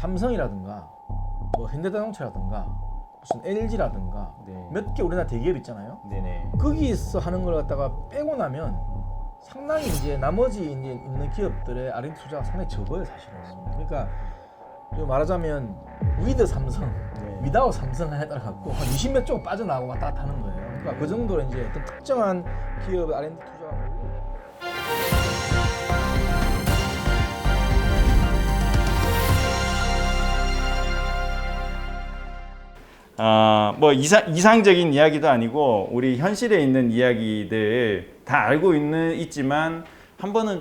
삼성이라든가 뭐 현대자동차라든가 무슨 LG라든가 네. 몇 개 우리나라 대기업 있잖아요. 네네. 거기서 하는 걸 갖다가 빼고 나면 상당히 이제 나머지 이제 있는 기업들의 R&D 투자가 상당히 적어요, 사실은. 그러니까 좀 말하자면 위드 삼성, 네. 위다우 삼성에 따라 갖고 한 20몇 조 빠져나가고 왔다 갔다 하는 거예요. 그러니까 그 정도로 이제 어떤 특정한 기업의 R&D 투자가 뭐 이상적인 이야기도 아니고 우리 현실에 있는 이야기들 다 알고 있지만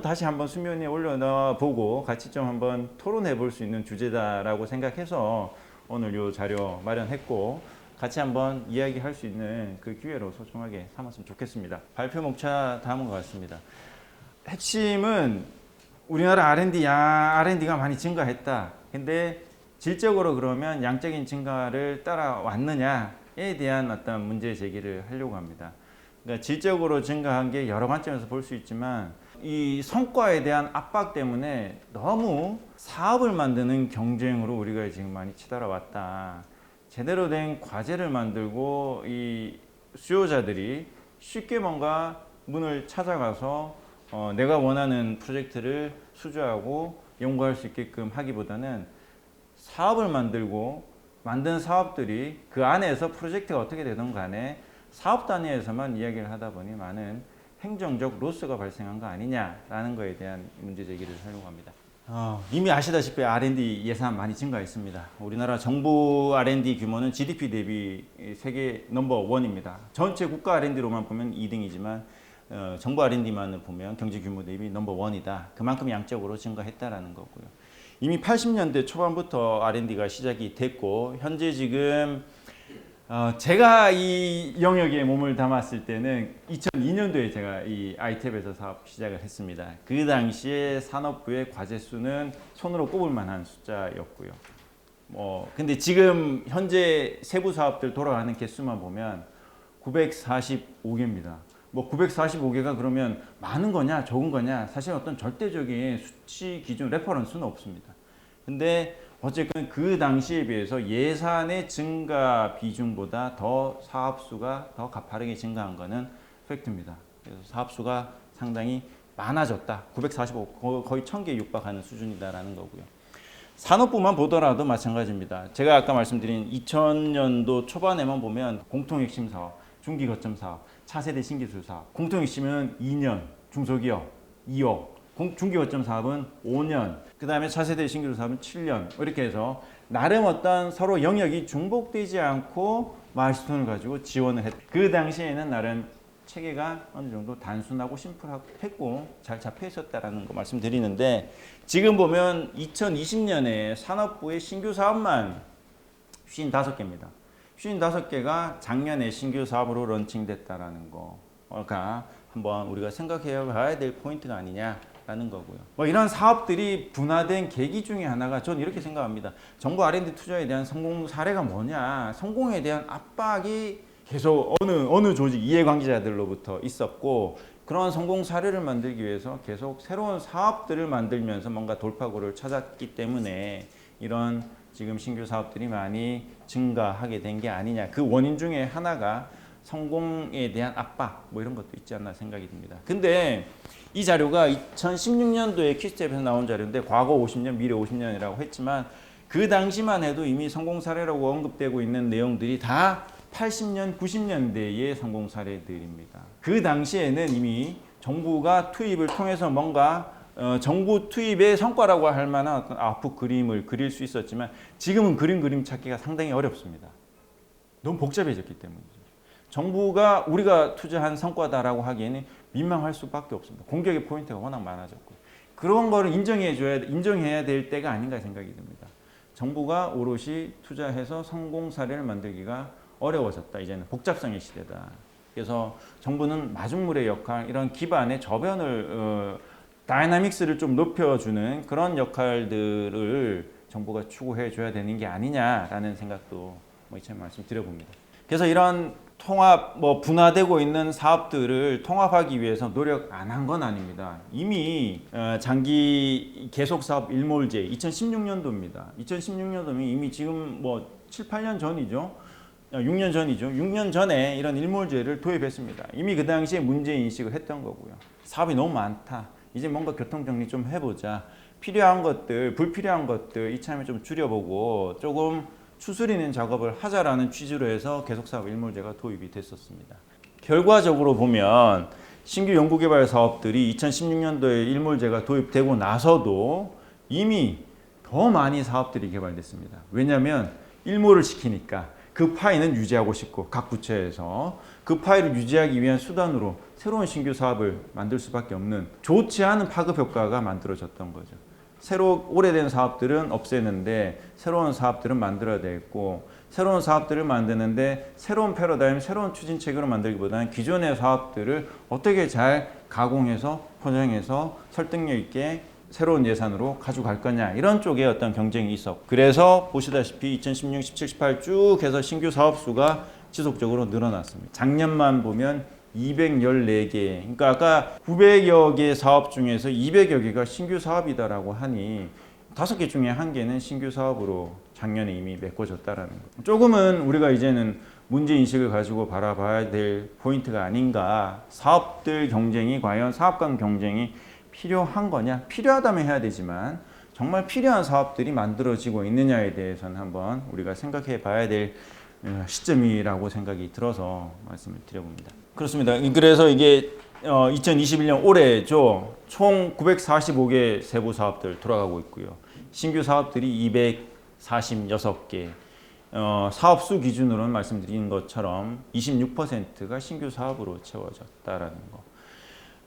다시 한번 수면 위에 올려놔 보고 같이 좀 한번 토론해 볼 수 있는 주제다라고 생각해서 오늘 요 자료 마련했고 같이 한번 이야기할 수 있는 그 기회로 소중하게 삼았으면 좋겠습니다. 발표 목차 다음은 것 같습니다. 핵심은 우리나라 R&D가 많이 증가했다. 근데 질적으로 그러면 양적인 증가를 따라왔느냐에 대한 어떤 문제 제기를 하려고 합니다. 그러니까 질적으로 증가한 게 여러 관점에서 볼 수 있지만 이 성과에 대한 압박 때문에 너무 사업을 만드는 경쟁으로 우리가 지금 많이 치달아왔다. 제대로 된 과제를 만들고 이 수요자들이 쉽게 뭔가 문을 찾아가서 내가 원하는 프로젝트를 수주하고 연구할 수 있게끔 하기보다는 사업을 만들고 만든 사업들이 그 안에서 프로젝트가 어떻게 되든 간에 사업 단위에서만 이야기를 하다 보니 많은 행정적 로스가 발생한 거 아니냐라는 거에 대한 문제 제기를 하려고 합니다. 이미 아시다시피 R&D 예산 많이 증가했습니다. 우리나라 정부 R&D 규모는 GDP 대비 세계 넘버 1입니다. 전체 국가 R&D로만 보면 2등이지만 정부 R&D만을 보면 경제 규모 대비 넘버 1이다. 그만큼 양적으로 증가했다라는 거고요. 이미 80년대 초반부터 R&D가 시작이 됐고 현재 지금 제가 이 영역에 몸을 담았을 때는 2002년도에 제가 이 IT앱에서 사업 시작을 했습니다. 그 당시에 산업부의 과제 수는 손으로 꼽을 만한 숫자였고요. 근데 지금 현재 세부 사업들 돌아가는 개수만 보면 945개입니다. 945개가 그러면 많은 거냐 적은 거냐 사실 어떤 절대적인 수치 기준 레퍼런스는 없습니다. 근데 어쨌든 그 당시에 비해서 예산의 증가 비중보다 더 사업 수가 더 가파르게 증가한 거는 팩트입니다. 그래서 사업 수가 상당히 많아졌다. 945 거의 1000개 육박하는 수준이다라는 거고요. 산업부만 보더라도 마찬가지입니다. 제가 아까 말씀드린 2000년도 초반에만 보면 공통핵심 사업, 중기거점 사업, 차세대 신기술 사업, 공통핵심은 2년, 중소기업 2억, 중기거점 사업은 5년, 그 다음에 차세대 신기술 사업은 7년 이렇게 해서 나름 어떤 서로 영역이 중복되지 않고 마일스톤을 가지고 지원을 했. 그 당시에는 나름 체계가 어느 정도 단순하고 심플했고 잘 잡혀 있었다라는 거 말씀드리는데 지금 보면 2020년에 산업부의 신규 사업만 55개입니다. 55개가 작년에 신규 사업으로 런칭됐다라는 거가 한번 우리가 생각해 봐야 될 포인트가 아니냐라는 거고요. 이런 사업들이 분화된 계기 중에 하나가 저는 이렇게 생각합니다. 정부 R&D 투자에 대한 성공 사례가 뭐냐? 성공에 대한 압박이 계속 어느 조직 이해관계자들로부터 있었고 그런 성공 사례를 만들기 위해서 계속 새로운 사업들을 만들면서 뭔가 돌파구를 찾았기 때문에 이런 지금 신규 사업들이 많이 증가하게 된 게 아니냐. 그 원인 중에 하나가 성공에 대한 압박 이런 것도 있지 않나 생각이 듭니다. 근데 이 자료가 2016년도에 퀴즈탭에서 나온 자료인데 과거 50년, 미래 50년이라고 했지만 그 당시만 해도 이미 성공 사례라고 언급되고 있는 내용들이 다 80년, 90년대의 성공 사례들입니다. 그 당시에는 이미 정부가 투입을 통해서 뭔가 정부 투입의 성과라고 할 만한 어떤 아웃풋 그림을 그릴 수 있었지만 지금은 그림 찾기가 상당히 어렵습니다. 너무 복잡해졌기 때문이죠. 정부가 우리가 투자한 성과다라고 하기에는 민망할 수밖에 없습니다. 공격의 포인트가 워낙 많아졌고 그런 거를 인정해야 될 때가 아닌가 생각이 듭니다. 정부가 오롯이 투자해서 성공 사례를 만들기가 어려워졌다. 이제는 복잡성의 시대다. 그래서 정부는 마중물의 역할, 이런 기반의 저변을 다이나믹스를 좀 높여주는 그런 역할들을 정부가 추구해 줘야 되는 게 아니냐라는 생각도 이처럼 말씀드려봅니다. 그래서 이런 통합 분화되고 있는 사업들을 통합하기 위해서 노력 안 한 건 아닙니다. 이미 장기 계속 사업 일몰제 2016년도입니다. 2016년도면 이미 지금 7, 8년 전이죠. 6년 전이죠. 6년 전에 이런 일몰제를 도입했습니다. 이미 그 당시에 문제 인식을 했던 거고요. 사업이 너무 많다. 이제 뭔가 교통 정리 좀 해보자. 필요한 것들, 불필요한 것들 이참에 좀 줄여보고 조금 추스리는 작업을 하자라는 취지로 해서 계속사업 일몰제가 도입이 됐었습니다. 결과적으로 보면 신규 연구개발 사업들이 2016년도에 일몰제가 도입되고 나서도 이미 더 많이 사업들이 개발됐습니다. 왜냐하면 일몰을 시키니까 그 파이는 유지하고 싶고 각 부처에서 그 파이를 유지하기 위한 수단으로 새로운 신규 사업을 만들 수밖에 없는 좋지 않은 파급 효과가 만들어졌던 거죠. 새로 오래된 사업들은 없애는데 새로운 사업들은 만들어야 되겠고 새로운 사업들을 만드는데 새로운 패러다임, 새로운 추진책으로 만들기보다는 기존의 사업들을 어떻게 잘 가공해서 포장해서 설득력 있게 새로운 예산으로 가져갈 거냐 이런 쪽에 어떤 경쟁이 있었고 그래서 보시다시피 2016, 17, 18 쭉 해서 신규 사업 수가 지속적으로 늘어났습니다. 작년만 보면 214개, 그러니까 아까 900여 개 사업 중에서 200여 개가 신규 사업이다라고 하니 5개 중에 1개는 신규 사업으로 작년에 이미 메꿔졌다라는 거. 조금은 우리가 이제는 문제 인식을 가지고 바라봐야 될 포인트가 아닌가. 사업들 경쟁이 과연 사업 간 경쟁이 필요한 거냐? 필요하다면 해야 되지만 정말 필요한 사업들이 만들어지고 있느냐에 대해서는 한번 우리가 생각해 봐야 될 시점이라고 생각이 들어서 말씀을 드려봅니다. 그렇습니다. 그래서 이게 2021년 올해죠. 총 945개 세부 사업들 돌아가고 있고요. 신규 사업들이 246개. 사업 수 기준으로는 말씀드린 것처럼 26%가 신규 사업으로 채워졌다라는 거.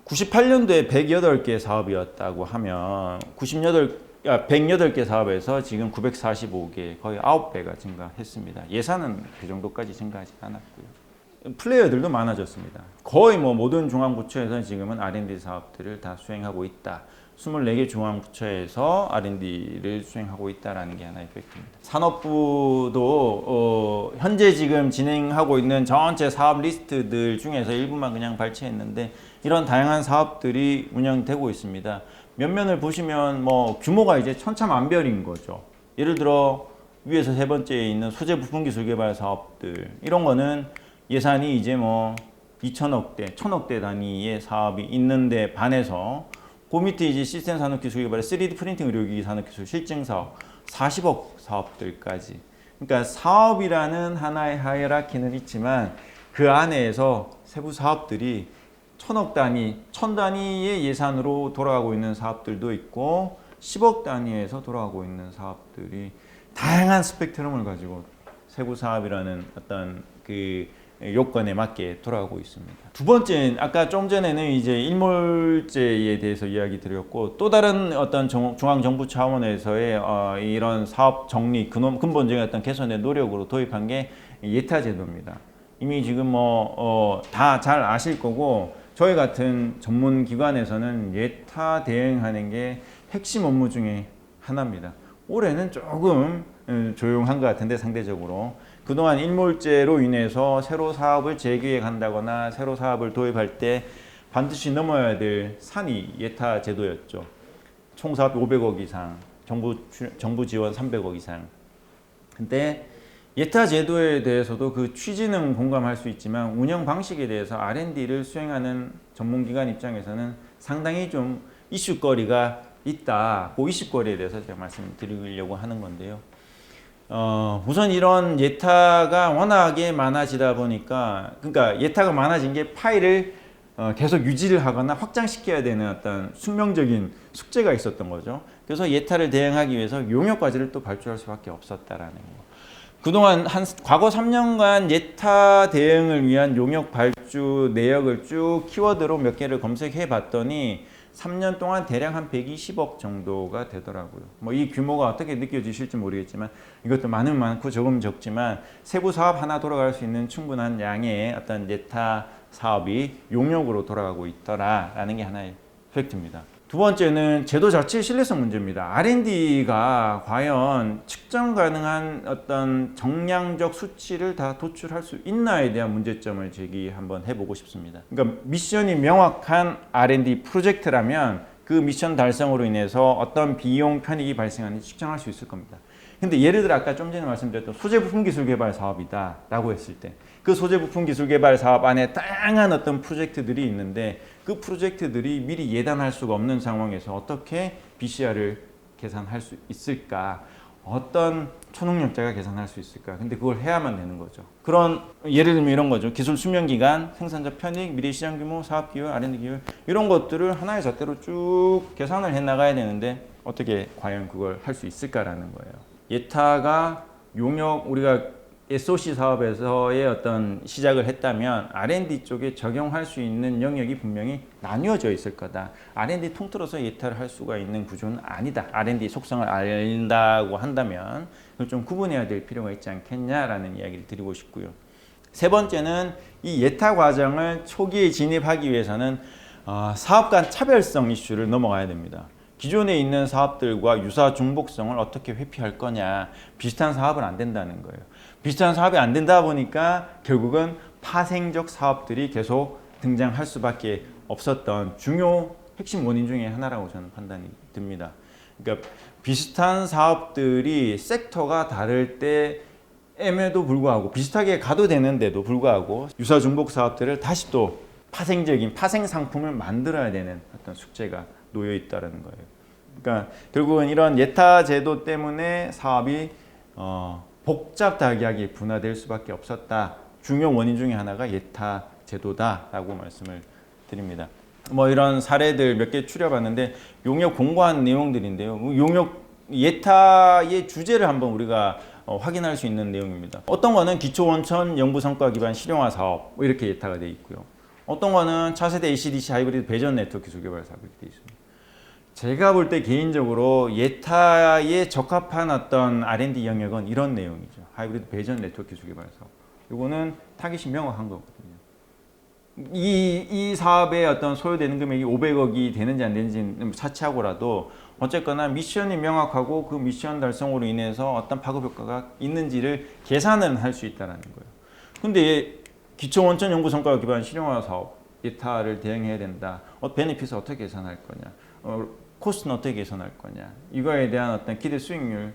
98년도에 108개 사업이었다고 하면 108개 사업에서 지금 945개, 거의 9배가 증가했습니다. 예산은 그 정도까지 증가하지 않았고요. 플레이어들도 많아졌습니다. 거의 모든 중앙부처에서 지금은 R&D 사업들을 다 수행하고 있다. 24개 중앙부처에서 R&D를 수행하고 있다는 게 하나의 팩트입니다. 산업부도 현재 지금 진행하고 있는 전체 사업 리스트들 중에서 일부만 그냥 발췌했는데 이런 다양한 사업들이 운영되고 있습니다. 면면을 보시면 규모가 이제 천차만별인 거죠. 예를 들어 위에서 세 번째에 있는 소재 부품 기술 개발 사업들 이런 거는 예산이 이제 2천억대, 1,000억대 단위의 사업이 있는데 반해서 그 밑에 이제 시스템 산업 기술 개발, 3D 프린팅 의료기기 산업 기술 실증 사업, 40억 사업들까지. 그러니까 사업이라는 하나의 하이라키는 있지만 그 안에서 세부 사업들이 1,000억 단위, 1,000 단위의 예산으로 돌아가고 있는 사업들도 있고 10억 단위에서 돌아가고 있는 사업들이 다양한 스펙트럼을 가지고 세부 사업이라는 어떤 그 요건에 맞게 돌아가고 있습니다. 두 번째는 아까 좀 전에는 이제 일몰제에 대해서 이야기 드렸고 또 다른 어떤 중앙정부 차원에서의 이런 사업 정리 근본적인 어떤 개선의 노력으로 도입한 게 예타제도입니다. 이미 지금 다 잘 아실 거고 저희 같은 전문 기관에서는 예타 대응하는 게 핵심 업무 중에 하나입니다. 올해는 조금 조용한 것 같은데 상대적으로 그동안 일몰제로 인해서 새로 사업을 재기획한다거나 새로 사업을 도입할 때 반드시 넘어야 될 산이 예타 제도였죠. 총 사업 500억 이상, 정부 지원 300억 이상. 근데 예타 제도에 대해서도 그 취지는 공감할 수 있지만 운영 방식에 대해서 R&D를 수행하는 전문기관 입장에서는 상당히 좀 이슈거리가 있다. 그 이슈거리에 대해서 제가 말씀드리려고 하는 건데요. 우선 이런 예타가 워낙에 많아지다 보니까 그러니까 예타가 많아진 게 파일을 계속 유지를 하거나 확장시켜야 되는 어떤 숙명적인 숙제가 있었던 거죠. 그래서 예타를 대응하기 위해서 용역 과제를 또 발주할 수밖에 없었다라는 거. 그동안 과거 3년간 예타 대응을 위한 용역 발주 내역을 쭉 키워드로 몇 개를 검색해 봤더니 3년 동안 대략 한 120억 정도가 되더라고요. 이 규모가 어떻게 느껴지실지 모르겠지만 이것도 많고 적으면 적지만 세부 사업 하나 돌아갈 수 있는 충분한 양의 어떤 예타 사업이 용역으로 돌아가고 있더라라는 게 하나의 팩트입니다. 두 번째는 제도 자체의 신뢰성 문제입니다. R&D가 과연 측정 가능한 어떤 정량적 수치를 다 도출할 수 있나에 대한 문제점을 제기 한번 해보고 싶습니다. 그러니까 미션이 명확한 R&D 프로젝트라면 그 미션 달성으로 인해서 어떤 비용 편익이 발생하는지 측정할 수 있을 겁니다. 근데 예를 들어 아까 좀 전에 말씀드렸던 소재 부품 기술 개발 사업이다 라고 했을 때 그 소재 부품 기술 개발 사업 안에 다양한 어떤 프로젝트들이 있는데 그 프로젝트들이 미리 예단할 수가 없는 상황에서 어떻게 BCR을 계산할 수 있을까? 어떤 초능력자가 계산할 수 있을까? 근데 그걸 해야만 되는 거죠. 그런 예를 들면 이런 거죠. 기술 수명 기간, 생산자 편익, 미래 시장 규모, 사업 기율, R&D 기율 이런 것들을 하나의 잣대로 쭉 계산을 해 나가야 되는데 어떻게 과연 그걸 할 수 있을까라는 거예요. 예타가 용역 우리가 SOC 사업에서의 어떤 시작을 했다면 R&D 쪽에 적용할 수 있는 영역이 분명히 나뉘어져 있을 거다. R&D 통틀어서 예타를 할 수가 있는 구조는 아니다. R&D 속성을 알다고 한다면 그걸 좀 구분해야 될 필요가 있지 않겠냐라는 이야기를 드리고 싶고요. 세 번째는 이 예타 과정을 초기에 진입하기 위해서는 사업 간 차별성 이슈를 넘어가야 됩니다. 기존에 있는 사업들과 유사 중복성을 어떻게 회피할 거냐. 비슷한 사업은 안 된다는 거예요. 비슷한 사업이 안 된다 보니까 결국은 파생적 사업들이 계속 등장할 수밖에 없었던 중요 핵심 원인 중에 하나라고 저는 판단이 듭니다. 그러니까 비슷한 사업들이 섹터가 다를 때임에도 불구하고 비슷하게 가도 되는데도 불구하고 유사 중복 사업들을 다시 또 파생적인 파생 상품을 만들어야 되는 어떤 숙제가 놓여 있다는 거예요. 그러니까 결국은 이런 예타 제도 때문에 사업이 복잡하게 분화될 수밖에 없었다. 중요 원인 중에 하나가 예타 제도다라고 말씀을 드립니다. 뭐 이런 사례들 몇 개 추려봤는데 용역 공고한 내용들인데요. 용역 예타의 주제를 한번 우리가 확인할 수 있는 내용입니다. 어떤 거는 기초 원천 연구 성과 기반 실용화 사업 뭐 이렇게 예타가 되어 있고요. 어떤 거는 차세대 ACDC 하이브리드 배전 네트워크 기술 개발 사업 이렇게 되어 있습니다. 제가 볼 때 개인적으로 예타에 적합한 어떤 R&D 영역은 이런 내용이죠. 하이브리드 배전 네트워크 기술 개발 사업. 이거는 타깃이 명확한 거거든요. 이 사업에 어떤 소요되는 금액이 500억이 되는지 안 되는지는 차치하고라도 어쨌거나 미션이 명확하고 그 미션 달성으로 인해서 어떤 파급 효과가 있는지를 계산을 할 수 있다는 거예요. 근데 기초 원천 연구 성과 기반 실용화 사업 예타를 대응해야 된다. 베네핏을 어떻게 계산할 거냐? 코스트는 어떻게 계산할 거냐? 이거에 대한 어떤 기대 수익률,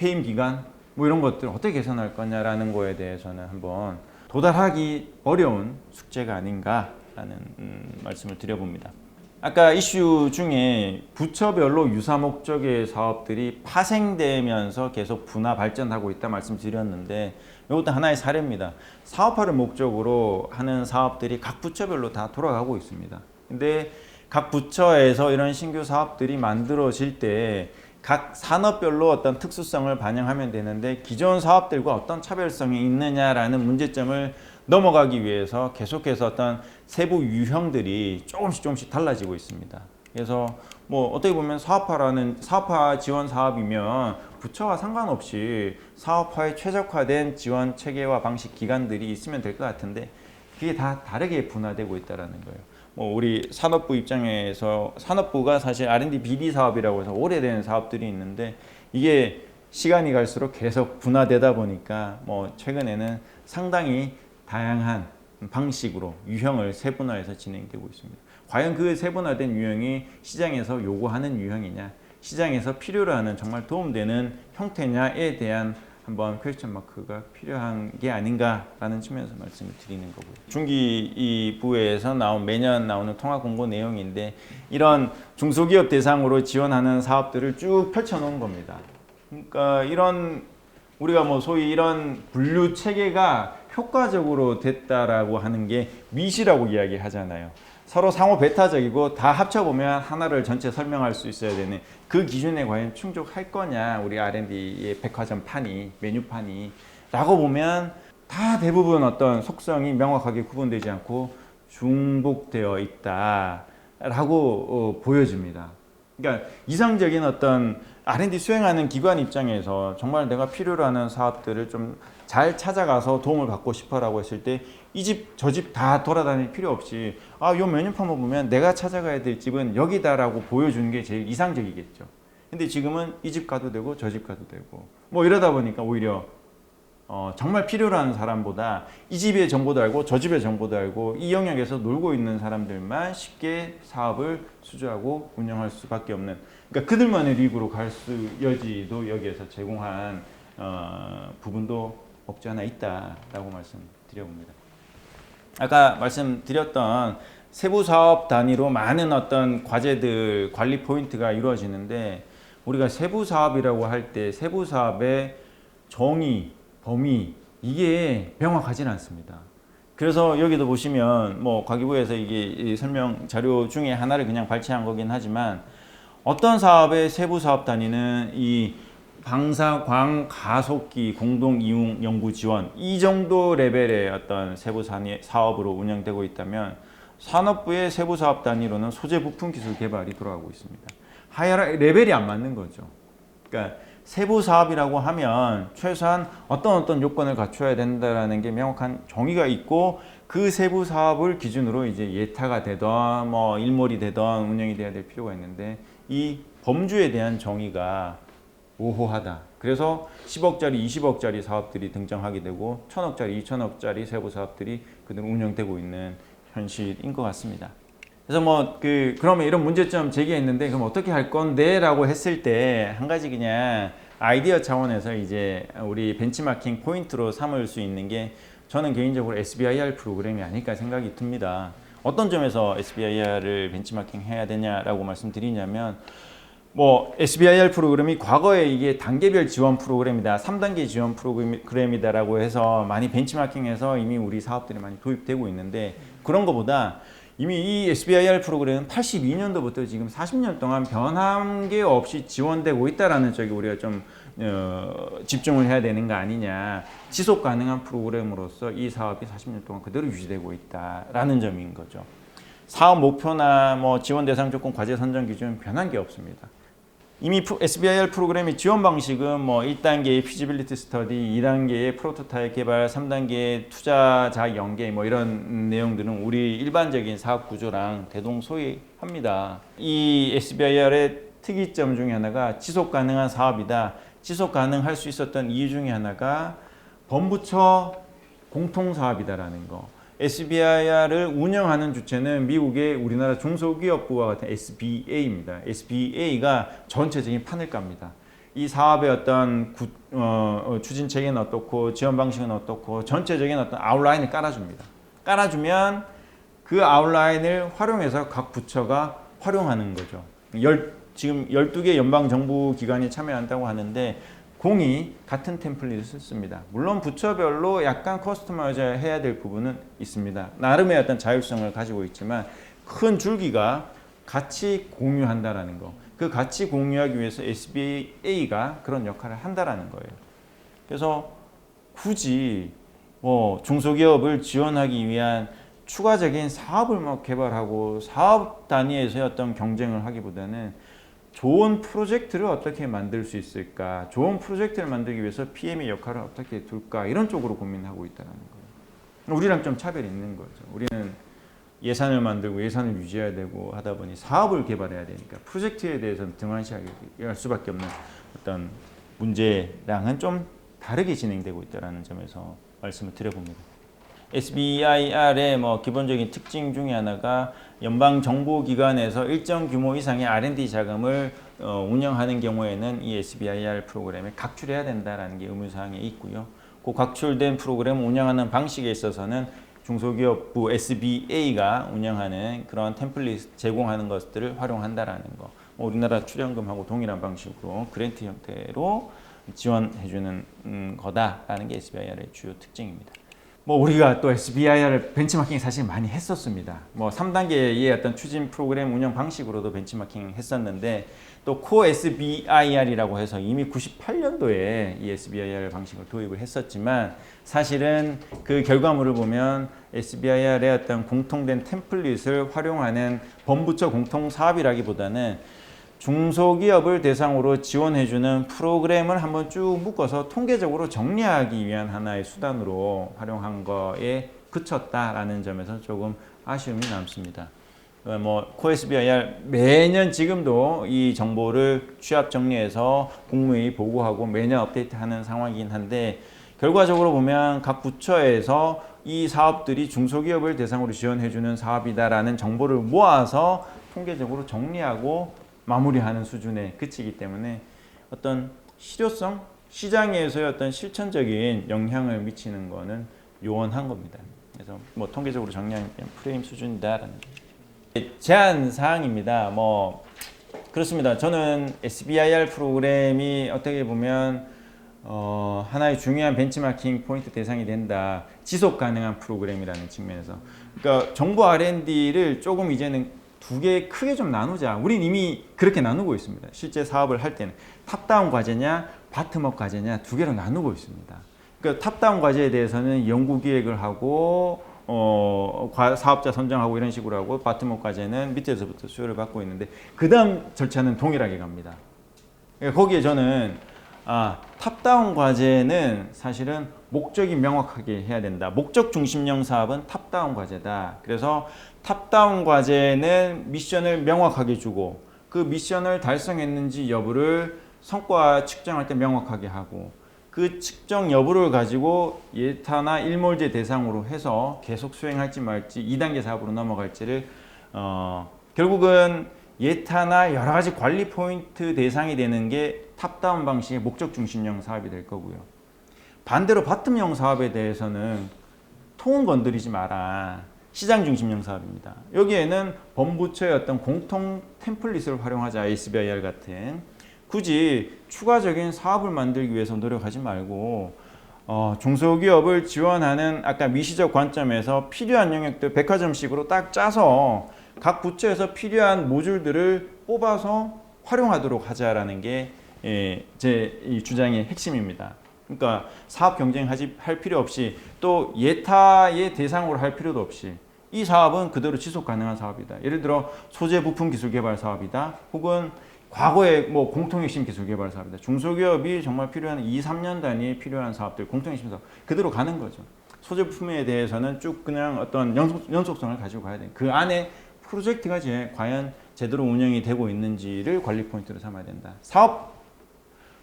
해임 기간 뭐 이런 것들 어떻게 계산할 거냐라는 거에 대해서는 한번 도달하기 어려운 숙제가 아닌가라는 말씀을 드려봅니다. 아까 이슈 중에 부처별로 유사 목적의 사업들이 파생되면서 계속 분화 발전하고 있다 말씀드렸는데 이것도 하나의 사례입니다. 사업화를 목적으로 하는 사업들이 각 부처별로 다 돌아가고 있습니다. 근데 각 부처에서 이런 신규 사업들이 만들어질 때 각 산업별로 어떤 특수성을 반영하면 되는데 기존 사업들과 어떤 차별성이 있느냐라는 문제점을 넘어가기 위해서 계속해서 어떤 세부 유형들이 조금씩 달라지고 있습니다. 그래서 뭐 어떻게 보면 사업화 지원 사업이면 부처와 상관없이 사업화에 최적화된 지원 체계와 방식 기관들이 있으면 될 것 같은데 그게 다 다르게 분화되고 있다는 거예요. 뭐 우리 산업부 입장에서 산업부가 사실 R&D BD 사업이라고 해서 오래된 사업들이 있는데 이게 시간이 갈수록 계속 분화되다 보니까 뭐 최근에는 상당히 다양한 방식으로 유형을 세분화해서 진행되고 있습니다. 과연 그 세분화된 유형이 시장에서 요구하는 유형이냐, 시장에서 필요로 하는 정말 도움되는 형태냐에 대한 한번 퀘스천 마크가 필요한 게 아닌가라는 측면에서 말씀을 드리는 거고요. 중기 부에서 매년 나오는 통합 공고 내용인데 이런 중소기업 대상으로 지원하는 사업들을 쭉 펼쳐놓은 겁니다. 그러니까 이런 우리가 뭐 소위 이런 분류 체계가 효과적으로 됐다라고 하는 게 미시라고 이야기하잖아요. 서로 상호 배타적이고 다 합쳐보면 하나를 전체 설명할 수 있어야 되는 그 기준에 과연 충족할 거냐 우리 R&D의 백화점 판이 메뉴판이 라고 보면 다 대부분 어떤 속성이 명확하게 구분되지 않고 중복되어 있다라고 보여집니다. 그러니까 이상적인 어떤 R&D 수행하는 기관 입장에서 정말 내가 필요로 하는 사업들을 좀 잘 찾아가서 도움을 받고 싶어라고 했을 때 이 집 저 집 다 돌아다닐 필요 없이 요 메뉴판만 보면 내가 찾아가야 될 집은 여기다라고 보여주는 게 제일 이상적이겠죠. 근데 지금은 이 집 가도 되고 저 집 가도 되고 뭐 이러다 보니까 오히려 정말 필요로 하는 사람보다 이 집의 정보도 알고 저 집의 정보도 알고 이 영역에서 놀고 있는 사람들만 쉽게 사업을 수주하고 운영할 수밖에 없는, 그러니까 그들만의 리그로 갈 수 여지도 여기에서 제공한 부분도 없지 않아 있다라고 말씀드려봅니다. 아까 말씀드렸던 세부 사업 단위로 많은 어떤 과제들 관리 포인트가 이루어지는데, 우리가 세부 사업이라고 할 때 세부 사업의 정의, 범위 이게 명확하지는 않습니다. 그래서 여기도 보시면 뭐 과기부에서 이게 설명 자료 중에 하나를 그냥 발췌한 거긴 하지만, 어떤 사업의 세부 사업 단위는 이 방사 광 가속기 공동 이용 연구 지원 이 정도 레벨의 어떤 세부 사업으로 운영되고 있다면, 산업부의 세부 사업 단위로는 소재 부품 기술 개발이 들어가고 있습니다. 레벨이 안 맞는 거죠. 그러니까 세부 사업이라고 하면 최소한 어떤 요건을 갖춰야 된다라는 게 명확한 정의가 있고, 그 세부 사업을 기준으로 이제 예타가 되던 뭐 일몰이 되던 운영이 돼야 될 필요가 있는데, 이 범주에 대한 정의가 모호하다. 그래서 10억짜리, 20억짜리 사업들이 등장하게 되고 1000억짜리, 2000억짜리 세부 사업들이 그대로 운영되고 있는 현실인 것 같습니다. 그래서 뭐 그러면 이런 문제점 제기했는데 그럼 어떻게 할 건데라고 했을 때 한 가지 그냥 아이디어 차원에서 이제 우리 벤치마킹 포인트로 삼을 수 있는 게, 저는 개인적으로 SBIR 프로그램이 아닐까 생각이 듭니다. 어떤 점에서 SBIR을 벤치마킹 해야 되냐라고 말씀드리냐면, 뭐 SBIR 프로그램이 과거에 이게 단계별 지원 프로그램이다, 3단계 지원 프로그램이다라고 해서 많이 벤치마킹해서 이미 우리 사업들이 많이 도입되고 있는데, 그런 것보다 이미 이 SBIR 프로그램은 82년도부터 지금 40년 동안 변한 게 없이 지원되고 있다라는 쪽에 우리가 좀 집중을 해야 되는 거 아니냐. 지속 가능한 프로그램으로서 이 사업이 40년 동안 그대로 유지되고 있다라는 점인 거죠. 사업 목표나 뭐 지원 대상 조건, 과제 선정 기준 변한 게 없습니다. 이미 SBIR 프로그램의 지원 방식은 뭐 1단계의 피지빌리티 스터디, 2단계의 프로토타입 개발, 3단계의 투자자 연계 뭐 이런 내용들은 우리 일반적인 사업 구조랑 대동소이합니다. 이 SBIR의 특이점 중에 하나가 지속 가능한 사업이다. 지속 가능할 수 있었던 이유 중에 하나가 범부처 공통 사업이다라는 거. SBIR을 운영하는 주체는 미국의 우리나라 중소기업부와 같은 SBA입니다. SBA가 전체적인 판을 깝니다. 이 사업의 어떤 추진 체계는 어떻고 지원 방식은 어떻고 전체적인 어떤 아웃라인을 깔아줍니다. 깔아주면 그 아웃라인을 활용해서 각 부처가 활용하는 거죠. 지금 12개 연방정부기관이 참여한다고 하는데 공이 같은 템플릿을 썼습니다. 물론 부처별로 약간 커스터마이즈 해야 될 부분은 있습니다. 나름의 어떤 자율성을 가지고 있지만 큰 줄기가 같이 공유한다라는 거. 그 같이 공유하기 위해서 SBA가 그런 역할을 한다라는 거예요. 그래서 굳이 뭐 중소기업을 지원하기 위한 추가적인 사업을 막 개발하고 사업 단위에서의 어떤 경쟁을 하기보다는 좋은 프로젝트를 어떻게 만들 수 있을까, 좋은 프로젝트를 만들기 위해서 PM의 역할을 어떻게 둘까, 이런 쪽으로 고민하고 있다는 거예요. 우리랑 좀 차별이 있는 거죠. 우리는 예산을 만들고 예산을 유지해야 되고 하다 보니 사업을 개발해야 되니까 프로젝트에 대해서는 등한시하게 할 수밖에 없는 어떤 문제랑은 좀 다르게 진행되고 있다는 점에서 말씀을 드려봅니다. SBIR의 뭐 기본적인 특징 중에 하나가 연방정보기관에서 일정 규모 이상의 R&D 자금을 운영하는 경우에는 이 SBIR 프로그램에 각출해야 된다는 게 의무사항에 있고요. 그 각출된 프로그램을 운영하는 방식에 있어서는 중소기업부 SBA가 운영하는 그런 템플릿 제공하는 것들을 활용한다라는 거. 우리나라 출연금하고 동일한 방식으로 그랜트 형태로 지원해주는 거다라는 게 SBIR의 주요 특징입니다. 뭐 우리가 또 SBIR 벤치마킹 사실 많이 했었습니다. 뭐 3단계의 어떤 추진 프로그램 운영 방식으로도 벤치마킹 했었는데, 또 코 SBIR이라고 해서 이미 98년도에 이 SBIR 방식을 도입을 했었지만, 사실은 그 결과물을 보면 SBIR의 어떤 공통된 템플릿을 활용하는 범부처 공통 사업이라기보다는 중소기업을 대상으로 지원해주는 프로그램을 한번 쭉 묶어서 통계적으로 정리하기 위한 하나의 수단으로 활용한 거에 그쳤다라는 점에서 조금 아쉬움이 남습니다. 뭐 코SBIR 매년 지금도 이 정보를 취합 정리해서 국무회의 보고하고 매년 업데이트하는 상황이긴 한데 결과적으로 보면 각 부처에서 이 사업들이 중소기업을 대상으로 지원해주는 사업이다라는 정보를 모아서 통계적으로 정리하고 마무리하는 수준에 그치기 때문에 어떤 실효성, 시장에서의 어떤 실천적인 영향을 미치는 거는 요원한 겁니다. 그래서 뭐 통계적으로 정리한 프레임 수준이다라는 제한 사항입니다. 뭐 그렇습니다. 저는 SBIR 프로그램이 어떻게 보면 하나의 중요한 벤치마킹 포인트 대상이 된다. 지속 가능한 프로그램이라는 측면에서. 그러니까 정부 R&D를 조금 이제는 두 개 크게 좀 나누자. 우린 이미 그렇게 나누고 있습니다. 실제 사업을 할 때는 탑다운 과제냐, 바텀업 과제냐 두 개로 나누고 있습니다. 그러니까 탑다운 과제에 대해서는 연구 기획을 하고 사업자 선정하고 이런 식으로 하고 바텀업 과제는 밑에서부터 수요를 받고 있는데 그 다음 절차는 동일하게 갑니다. 그러니까 거기에 저는 탑다운 과제는 사실은 목적이 명확하게 해야 된다. 목적 중심형 사업은 탑다운 과제다. 그래서 탑다운 과제는 미션을 명확하게 주고 그 미션을 달성했는지 여부를 성과 측정할 때 명확하게 하고 그 측정 여부를 가지고 예타나 일몰제 대상으로 해서 계속 수행할지 말지 2단계 사업으로 넘어갈지를 결국은 예타나 여러 가지 관리 포인트 대상이 되는 게 탑다운 방식의 목적 중심형 사업이 될 거고요. 반대로 바텀형 사업에 대해서는 통 건드리지 마라. 시장 중심형 사업입니다. 여기에는 범부처의 어떤 공통 템플릿을 활용하자. SBIR 같은. 굳이 추가적인 사업을 만들기 위해서 노력하지 말고 중소기업을 지원하는 아까 미시적 관점에서 필요한 영역들 백화점식으로 딱 짜서 각 부처에서 필요한 모듈들을 뽑아서 활용하도록 하자라는 게 제 주장의 핵심입니다. 그러니까 사업 경쟁할 필요 없이 또 예타의 대상으로 할 필요도 없이 이 사업은 그대로 지속 가능한 사업이다. 예를 들어 소재 부품 기술 개발 사업이다. 혹은 과거에 뭐 공통핵심 기술 개발 사업이다. 중소기업이 정말 필요한 2, 3년 단위에 필요한 사업들 공통핵심 사업 그대로 가는 거죠. 소재 부품에 대해서는 쭉 그냥 어떤 연속성을 가지고 가야 돼. 그 안에 프로젝트가 과연 제대로 운영이 되고 있는지를 관리 포인트로 삼아야 된다. 사업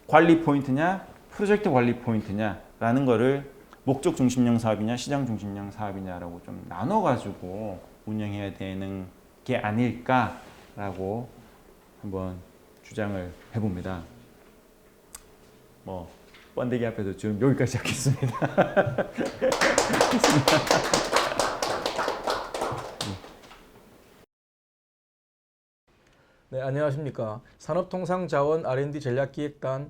관리 포인트냐, 프로젝트 관리 포인트냐라는 거를 목적 중심형 사업이냐, 시장 중심형 사업이냐라고 좀 나눠가지고 운영해야 되는 게 아닐까라고 한번 주장을 해봅니다. 뭐 번데기 앞에서 지금 여기까지 하겠습니다. 네, 안녕하십니까. 산업통상자원 R&D 전략기획단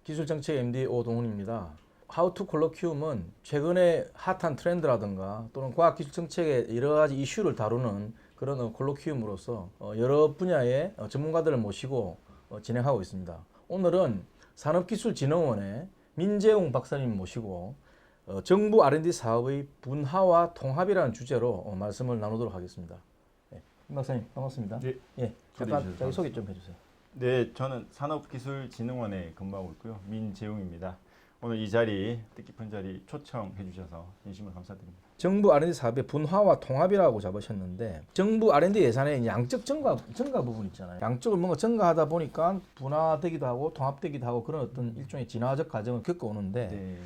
기술정책 MD 오동훈입니다. How to 콜로키움은 최근에 핫한 트렌드라든가 또는 과학기술정책의 여러 가지 이슈를 다루는 그런 콜로키움으로서 여러 분야의 전문가들을 모시고 진행하고 있습니다. 오늘은 산업기술진흥원의 민재웅 박사님 모시고 정부 R&D 사업의 분화와 통합이라는 주제로 말씀을 나누도록 하겠습니다. 네, 임 박사님 반갑습니다. 네. 예, 잠깐 자기 소개 좀 해주세요. 네, 저는 산업기술진흥원에 근무하고 있고요. 민재웅입니다. 오늘 이 자리, 뜻깊은 자리 초청해 주셔서 진심으로 감사드립니다. 정부 R&D 사업의 분화와 통합이라고 잡으셨는데 정부 R&D 예산의 양적 증가 부분 있잖아요. 양적을 뭔가 증가하다 보니까 분화되기도 하고 통합되기도 하고 그런 어떤 일종의 진화적 과정을 겪어오는데 네.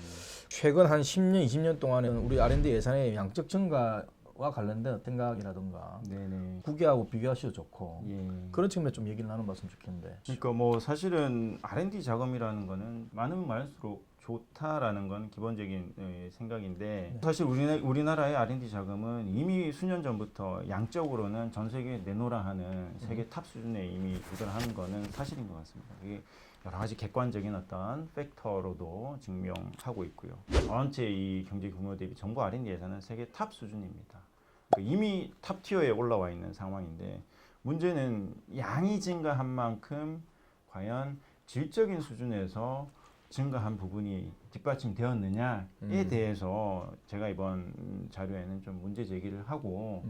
최근 한 10년, 20년 동안에는 우리 R&D 예산의 양적 증가와 관련된 생각이라든가 네네. 국외하고 비교하셔도 좋고 예. 그런 측면 좀 얘기를 나눠봤으면 좋겠는데. 그러니까 뭐 사실은 R&D 자금이라는 거는 많으면 많을수록 좋다라는 건 기본적인 생각인데 사실 우리나라의 R&D 자금은 이미 수년 전부터 양적으로는 전 세계에 내놓으라 하는 세계 탑 수준에 이미 도달하는 거는 사실인 것 같습니다. 이게 여러 가지 객관적인 어떤 팩터로도 증명하고 있고요. 전체 이 경제 규모 대비 정부 R&D 예산은 세계 탑 수준입니다. 그러니까 이미 탑 티어에 올라와 있는 상황인데 문제는 양이 증가한 만큼 과연 질적인 수준에서 증가한 부분이 뒷받침되었느냐에 대해서 제가 이번 자료에는 좀 문제 제기를 하고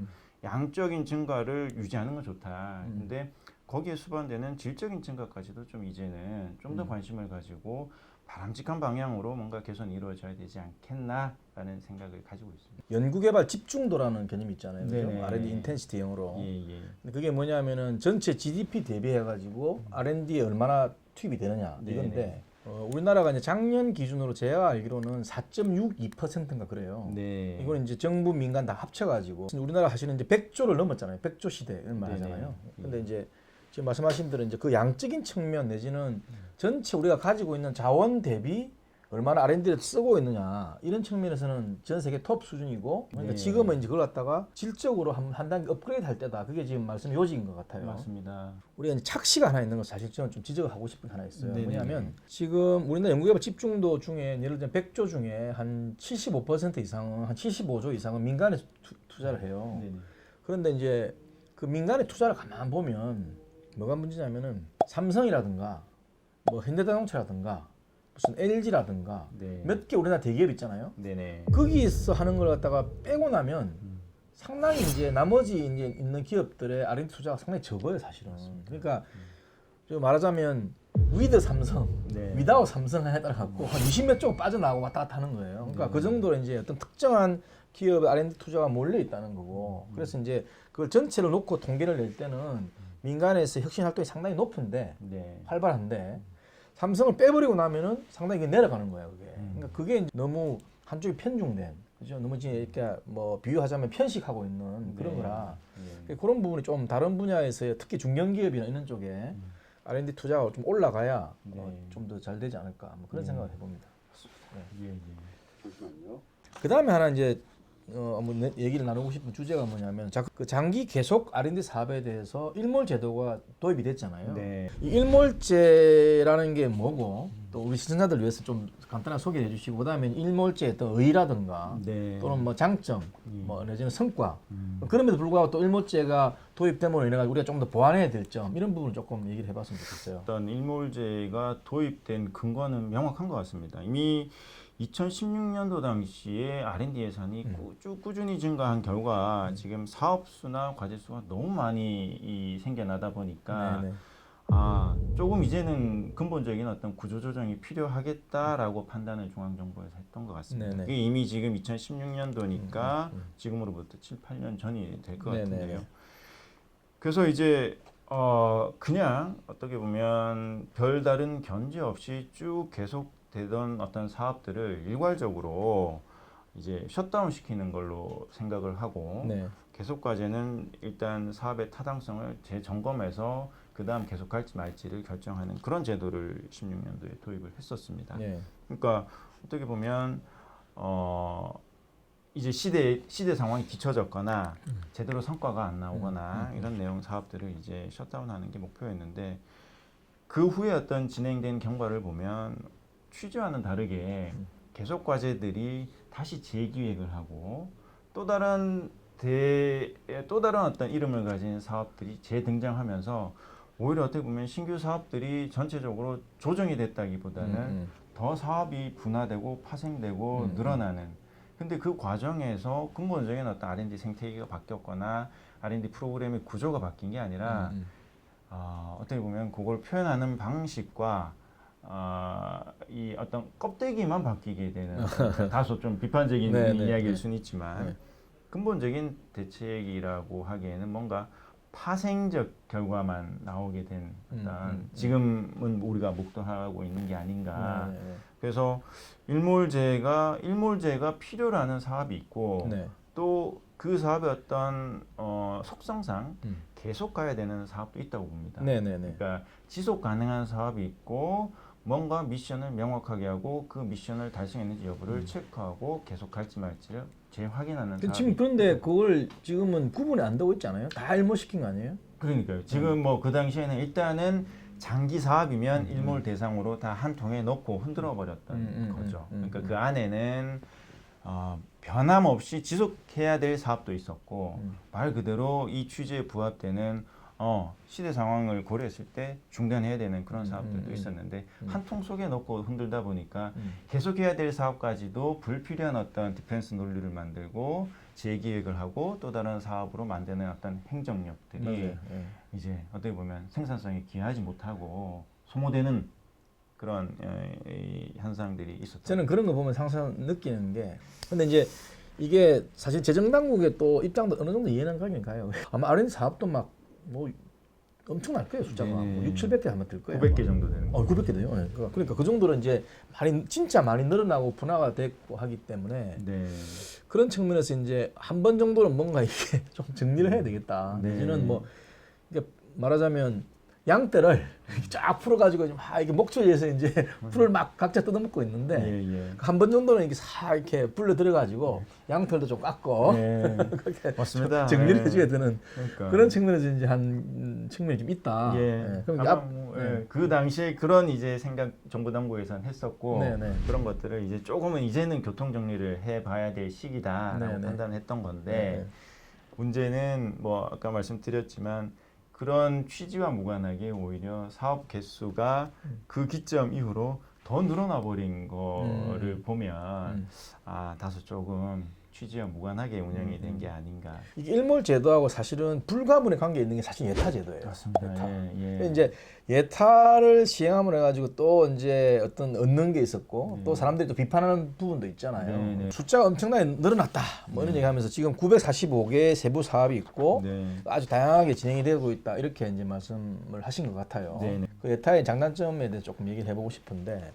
양적인 증가를 유지하는 건 좋다. 근데 거기에 수반되는 질적인 증가까지도 좀 이제는 좀 더 관심을 가지고 바람직한 방향으로 뭔가 개선이 이루어져야 되지 않겠나라는 생각을 가지고 있습니다. 연구개발 집중도라는 개념이 있잖아요. 그죠? 네네. R&D 인텐시티 영어로. 예. 근데 그게 뭐냐면은 전체 GDP 대비해가지고 R&D에 얼마나 투입이 되느냐 이건데 네네. 우리나라가 이제 작년 기준으로 제가 알기로는 4.62%인가 그래요. 네. 이거는 이제 정부 민간 다 합쳐가지고 우리나라 사실은 이제 100조를 넘었잖아요. 100조 시대 이런 말 네네. 하잖아요. 예. 근데 이제 지금 말씀하신 대로 이제 그 양적인 측면 내지는 전체 우리가 가지고 있는 자원 대비 얼마나 R&D를 쓰고 있느냐 이런 측면에서는 전 세계 톱 수준이고 그러니까 네. 지금은 이제 그걸 갖다가 질적으로 한 단계 업그레이드 할 때다. 그게 지금 말씀 요지인 것 같아요. 맞습니다. 우리가 이제 착시가 하나 있는 거 사실 저는 좀 지적을 하고 싶은 게 하나 있어요. 네네네. 뭐냐면 지금 우리나라 연구개발 집중도 중에 예를 들면 100조 중에 한 75% 이상은 한 75조 이상은 민간에 투자를 해요. 네네. 그런데 이제 그 민간의 투자를 가만 보면 뭐가 문제냐면은 삼성이라든가 뭐 현대자동차라든가 무슨 LG라든가 네. 몇 개 우리나라 대기업 있잖아요. 네네. 거기서 하는 걸 갖다가 빼고 나면 상당히 이제 나머지 이제 있는 기업들의 R&D 투자가 상당히 적어요, 사실은. 그러니까 좀 말하자면 위드 삼성, 네. 위다우 삼성에 따라 갖고 한 20몇 조 빠져나가고 왔다 갔다 하는 거예요. 그러니까 그 정도로 이제 어떤 특정한 기업의 R&D 투자가 몰려 있다는 거고. 그래서 이제 그걸 전체를 놓고 통계를 낼 때는 민간에서 혁신 활동이 상당히 높은데 네. 활발한데 삼성을 빼버리고 나면은 상당히 이게 내려가는 거예요, 그게. 그러니까 그게 이제 너무 한쪽이 편중된, 그죠? 너무 이제 이렇게 뭐 비유하자면 편식하고 있는 그런 네. 거라 네. 그런 부분이 좀 다른 분야에서의 특히 중견기업이나 이런 쪽에 R&D 투자가 좀 올라가야 네. 좀 더 잘 되지 않을까 뭐 그런 생각을 해봅니다. 예. 잠시만요. 그 다음에 하나 이제 한번 얘기를 나누고 싶은 주제가 뭐냐면 그 장기 계속 R&D 사업에 대해서 일몰 제도가 도입이 됐잖아요. 네. 이 일몰제라는 게 뭐고 또 우리 시청자들 위해서 좀 간단한 소개해 주시고 그다음에 일몰제의 또 의의라든가 네. 또는 뭐 장점 뭐 내지는 성과 그럼에도 불구하고 또 일몰제가 도입됨으로 인해 가지고 우리가 좀 더 보완해야 될 점 이런 부분을 조금 얘기를 해봤으면 좋겠어요. 어떤 일몰제가 도입된 근거는 명확한 것 같습니다. 이미 2016년도 당시에 R&D 예산이 꾸준히 증가한 결과 지금 사업 수나 과제 수가 너무 많이 생겨나다 보니까 네네. 조금 이제는 근본적인 어떤 구조 조정이 필요하겠다라고 판단을 중앙정부에서 했던 것 같습니다. 네네. 그게 이미 지금 2016년도니까 지금으로부터 7, 8년 전이 될 것 네네네. 같은데요. 그래서 이제 그냥 어떻게 보면 별다른 견제 없이 쭉 계속되던 어떤 사업들을 일괄적으로 이제 셧다운 시키는 걸로 생각을 하고 네. 계속 과제는 일단 사업의 타당성을 재점검해서 그 다음 계속 갈지 말지를 결정하는 그런 제도를 16년도에 도입을 했었습니다. 네. 그러니까 어떻게 보면 이제 시대 상황이 뒤처졌거나 제대로 성과가 안 나오거나 이런 내용 사업들을 이제 셧다운하는 게 목표였는데 그 후에 어떤 진행된 경과를 보면 취지와는 다르게 계속 과제들이 다시 재기획을 하고 또 다른 어떤 이름을 가진 사업들이 재등장하면서 오히려 어떻게 보면 신규 사업들이 전체적으로 조정이 됐다기보다는 더 사업이 분화되고 파생되고 늘어나는. 근데 그 과정에서 근본적인 어떤 R&D 생태계가 바뀌었거나 R&D 프로그램의 구조가 바뀐 게 아니라 어떻게 보면 그걸 표현하는 방식과 이 어떤 껍데기만 바뀌게 되는 다소 좀 비판적인 네네. 이야기일 수는 있지만 네. 근본적인 대책이라고 하기에는 뭔가 파생적 결과만 나오게 된 어떤 지금은 우리가 목도하고 있는 게 아닌가. 네. 그래서 일몰제가 필요로 하는 사업이 있고 네. 또 그 사업의 어떤 속성상 계속 가야 되는 사업도 있다고 봅니다. 네네네. 그러니까 지속 가능한 사업이 있고 뭔가 미션을 명확하게 하고 그 미션을 달성했는지 여부를 체크하고 계속 갈지 말지를 재확인하는 사업이 지금 그런데 그걸 지금은 구분이 안 되고 있지 않아요? 다 일몰시킨 거 아니에요? 그러니까요. 지금 뭐 그 당시에는 일단은 장기 사업이면 일몰 대상으로 다 한 통에 넣고 흔들어 버렸던 거죠. 그러니까 그 안에는 변함없이 지속해야 될 사업도 있었고 말 그대로 이 취지에 부합되는 시대 상황을 고려했을 때 중단해야 되는 그런 사업들도 있었는데 한 통 속에 넣고 흔들다 보니까 계속해야 될 사업까지도 불필요한 어떤 디펜스 논리를 만들고 재기획을 하고 또 다른 사업으로 만드는 어떤 행정력들이 네. 이제 어떻게 보면 생산성이 기하지 못하고 소모되는 그런 이 현상들이 있었죠. 저는 그런 거 보면 항상 느끼는 게, 근데 이제 이게 사실 재정당국의 또 입장도 어느 정도 이해는 가긴 가요. 아마 R&D 사업도 막 뭐 엄청날 거예요, 숫자가. 네. 뭐 6, 700개 아마 될 거예요. 900개 정도 되는 거. 900개 돼요. 네. 그러니까 그 정도로 이제 많이 진짜 많이 늘어나고 분화가 됐고 하기 때문에 네. 그런 측면에서 이제 한 번 정도는 뭔가 이게 좀 정리를 해야 되겠다. 네. 내지는 뭐 이게 말하자면 양떼를 쫙 풀어가지고 막 이게 목초지에서 이제 풀을 막 각자 뜯어먹고 있는데 예. 한 번 정도는 이렇게 싹 이렇게 불려 들어가지고 양털도 좀 깎고 네. 그렇게 맞습니다. 정리를 예. 해줘야 되는 그러니까. 그런 측면에서 이제 한 측면이 좀 있다. 예. 그럼 아마 앞, 뭐, 예. 예. 그 당시에 그런 이제 생각 정부 당국에서는 했었고 네, 네. 그런 것들을 이제 조금은 이제는 교통 정리를 해봐야 될 시기다라고 네, 네. 판단했던 건데 네. 문제는 뭐 아까 말씀드렸지만 그런 취지와 무관하게 오히려 사업 개수가 그 기점 이후로 더 늘어나 버린 거를 보면 다소 조금 취지와 무관하게 운영이 된 게 아닌가. 이게 일몰 제도하고 사실은 불가분의 관계에 있는 게 사실 예타 제도예요. 맞습니다. 예타. 예. 이제 예타를 시행함으로 해가지고 또 이제 어떤 얻는 게 있었고 또 사람들이 또 비판하는 부분도 있잖아요. 네, 네. 숫자가 엄청나게 늘어났다. 뭐 이런 얘기하면서 지금 945개의 세부 사업이 있고 네. 아주 다양하게 진행이 되고 있다. 이렇게 이제 말씀을 하신 것 같아요. 네, 네. 그 예타의 장단점에 대해서 조금 얘기를 해보고 싶은데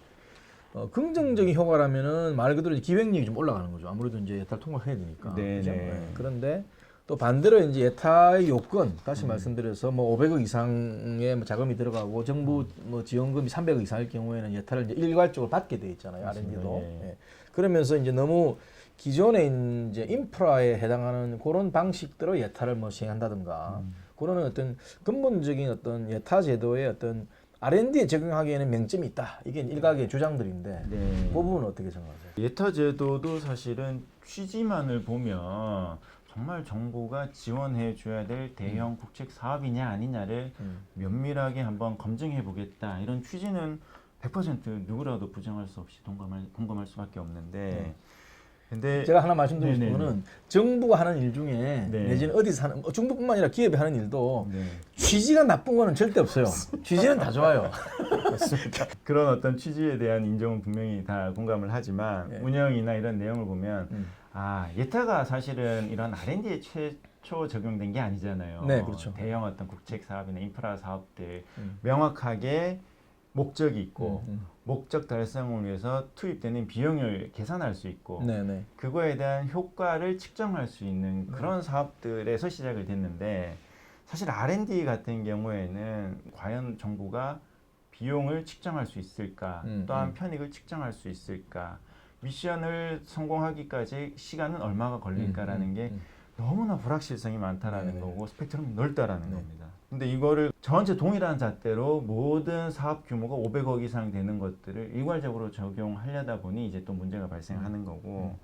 긍정적인 효과라면은 말 그대로 기획력이 좀 올라가는 거죠. 아무래도 이제 예타를 통과해야 되니까. 네, 그죠? 네. 네. 그런데 또 반대로 이제 예타의 요건 다시 말씀드려서 뭐 500억 이상의 뭐 자금이 들어가고 정부 뭐 지원금이 300억 이상일 경우에는 예타를 이제 일괄적으로 받게 돼 있잖아요. R&D도. 예. 예. 그러면서 이제 너무 기존의 이제 인프라에 해당하는 그런 방식대로 예타를 뭐 시행한다든가 그런 어떤 근본적인 어떤 예타 제도의 어떤 R&D에 적용하기에는 명점이 있다. 이게 일각의 주장들인데 네. 그 부분은 어떻게 생각하세요? 예타 제도도 사실은 취지만을 보면 정말 정부가 지원해 줘야 될 대형 국책 사업이냐 아니냐를 면밀하게 한번 검증해 보겠다. 이런 취지는 100% 누구라도 부정할 수 없이 공감할 수밖에 없는데 근데 제가 하나 말씀드리고 싶은 네네네. 거는 정부가 하는 일 중에 네. 내지는 어디서 하는 정부뿐만 아니라 기업이 하는 일도 네. 취지가 나쁜 거는 절대 없어요. 취지는 다 좋아요. 그런 어떤 취지에 대한 인정은 분명히 다 공감을 하지만 네. 운영이나 이런 내용을 보면 예타가 사실은 이런 R&D에 최초 적용된 게 아니잖아요. 네, 그렇죠. 대형 어떤 국책 사업이나 인프라 사업들 명확하게 목적이 있고 목적 달성을 위해서 투입되는 비용을 계산할 수 있고 네네. 그거에 대한 효과를 측정할 수 있는 그런 사업들에서 시작을 됐는데 사실 R&D 같은 경우에는 과연 정부가 비용을 측정할 수 있을까 또한 편익을 측정할 수 있을까 미션을 성공하기까지 시간은 얼마가 걸릴까라는 게 너무나 불확실성이 많다라는 네네. 거고 스펙트럼이 넓다라는 네. 겁니다. 근데 이거를 전체 동일한 잣대로 모든 사업 규모가 500억 이상 되는 것들을 일괄적으로 적용하려다 보니 이제 또 문제가 발생하는 거고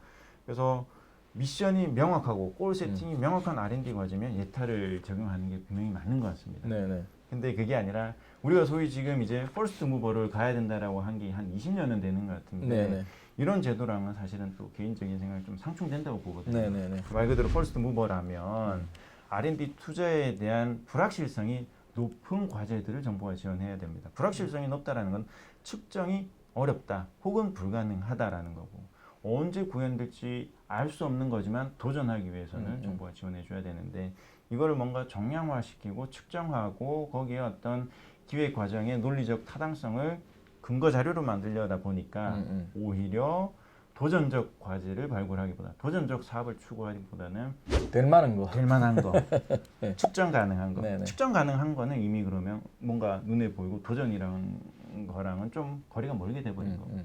그래서 미션이 명확하고 골 세팅이 명확한 R&D 과제면 예타를 적용하는 게 분명히 맞는 것 같습니다. 네네. 근데 그게 아니라 우리가 소위 지금 이제 퍼스트 무버를 가야 된다라고 한 게 한 20년은 되는 것 같은데 네네. 이런 제도랑은 사실은 또 개인적인 생각이 좀 상충된다고 보거든요. 네네네. 말 그대로 퍼스트 무버라면 R&D 투자에 대한 불확실성이 높은 과제들을 정부가 지원해야 됩니다. 불확실성이 높다라는 건 측정이 어렵다 혹은 불가능하다라는 거고 언제 구현될지 알 수 없는 거지만 도전하기 위해서는 정부가 지원해 줘야 되는데 이거를 뭔가 정량화시키고 측정하고 거기에 어떤 기획 과정의 논리적 타당성을 근거 자료로 만들려다 보니까 오히려 도전적 과제를 발굴하기보다 도전적 사업을 추구하기보다는 될 만한 거. 될 만한 거, 네. 측정 가능한 거. 네네. 측정 가능한 거는 이미 그러면 뭔가 눈에 보이고 도전이라는 거랑은 좀 거리가 멀게 돼버린 거고.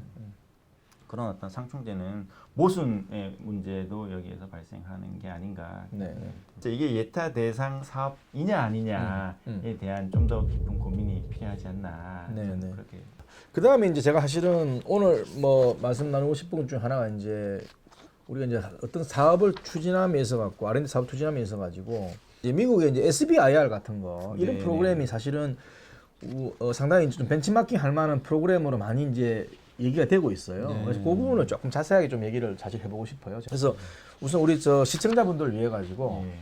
그런 어떤 상충되는 모순의 문제도 여기에서 발생하는 게 아닌가. 네. 이제 이게 예타 대상 사업이냐 아니냐에 대한 좀 더 깊은 고민이 필요하지 않나. 네, 저는 네. 그렇게. 그 다음에 이제 제가 사실은 오늘 뭐 말씀 나누고 싶은 것 중 하나가 이제 우리가 이제 어떤 사업을 추진함에 있어 갖고 R&D 사업 추진함에 있어 가지고 이제 미국의 이제 SBIR 같은 거 이런 네, 프로그램이 사실은 상당히 좀 벤치마킹 할 만한 프로그램으로 많이 이제 얘기가 되고 있어요. 네. 그래서 그 부분을 조금 자세하게 좀 얘기를 자주 해보고 싶어요. 그래서 우선 우리 저 시청자분들 위해 가지고 예.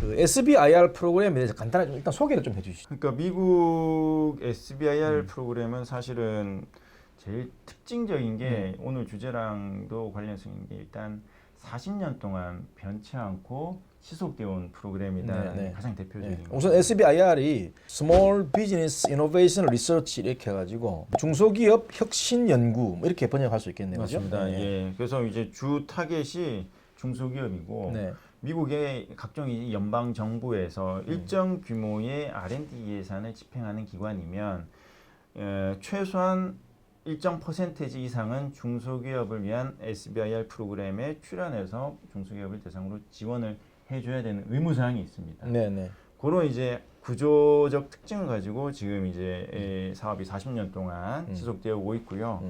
그 SBIR 프로그램에 대해서 간단하게 좀 일단 소개를 좀 해주시죠. 그러니까 미국 SBIR 프로그램은 사실은 제일 특징적인 게 오늘 주제랑도 관련성 있는 게 일단 40년 동안 변치 않고 지속되어 온 프로그램이다. 네, 네. 가장 대표적인 거. 우선 SBIR이 Small Business Innovation Research 이렇게 해가지고 중소기업 혁신 연구 뭐 이렇게 번역할 수 있겠네요. 그죠? 맞습니다. 네. 예. 그래서 이제 주 타겟이 중소기업이고 네. 미국의 각종 이 연방 정부에서 일정 규모의 R&D 예산을 집행하는 기관이면 최소한 일정 퍼센테지 이상은 중소기업을 위한 SBIR 프로그램에 출연해서 중소기업을 대상으로 지원을 해줘야 되는 의무사항이 있습니다. 네네. 그런 이제 구조적 특징을 가지고 지금 이제 사업이 40년 동안 지속되어 오고 있고요.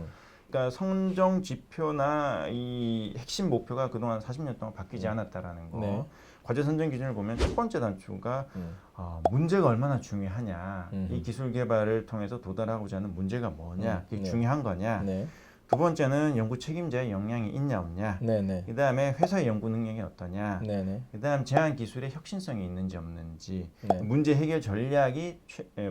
그러니까 성정 지표나 이 핵심 목표가 그동안 40년 동안 바뀌지 않았다라는 거. 네. 과제 선정 기준을 보면 첫 번째 단추가 문제가 얼마나 중요하냐, 이 기술 개발을 통해서 도달하고자 하는 문제가 뭐냐, 그게 네. 중요한 거냐. 네. 두 번째는 연구 책임자의 역량이 있냐 없냐. 네네. 그 다음에 회사의 연구 능력이 어떠냐. 네네. 그 다음 제한 기술의 혁신성이 있는지 없는지, 네. 문제 해결 전략이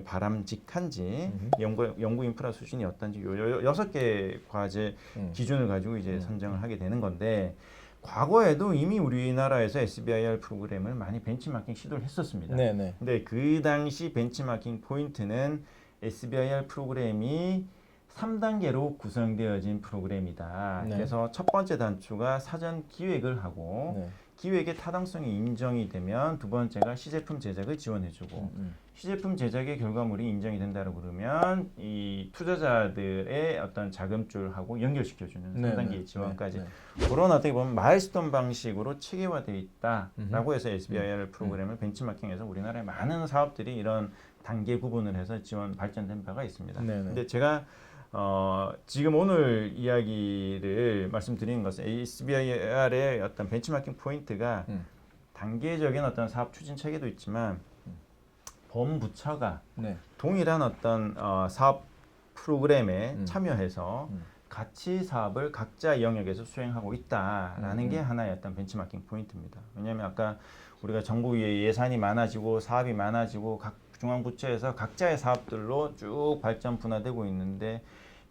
바람직한지, 연구 인프라 수준이 어떤지 요 6개 과제 기준을 가지고 이제 선정을 하게 되는 건데, 과거에도 이미 우리나라에서 SBIR 프로그램을 많이 벤치마킹 시도를 했었습니다. 네네. 근데 그 당시 벤치마킹 포인트는 SBIR 프로그램이 3단계로 구성되어진 프로그램이다. 네. 그래서 첫 번째 단추가 사전 기획을 하고 네. 기획의 타당성이 인정이 되면 두 번째가 시제품 제작을 지원해주고 시제품 제작의 결과물이 인정이 된다고 그러면 이 투자자들의 어떤 자금줄하고 연결시켜주는 네, 3단계 네, 지원까지 네, 그런 어떻게 보면 마일스톤 방식으로 체계화되어 있다라고 해서 SBIR 프로그램을 벤치마킹해서 우리나라의 많은 사업들이 이런 단계 구분을 해서 지원 발전된 바가 있습니다. 네, 네. 근데 제가 지금 오늘 이야기를 말씀드리는 것은 SBIR의 어떤 벤치마킹 포인트가 단계적인 어떤 사업 추진 체계도 있지만 범부처가 네. 동일한 어떤 사업 프로그램에 참여해서 같이 사업을 각자 영역에서 수행하고 있다라는 게 하나의 어떤 벤치마킹 포인트입니다. 왜냐하면 아까 우리가 정부 예산이 많아지고 사업이 많아지고 각 중앙부처에서 각자의 사업들로 쭉 발전 분화되고 있는데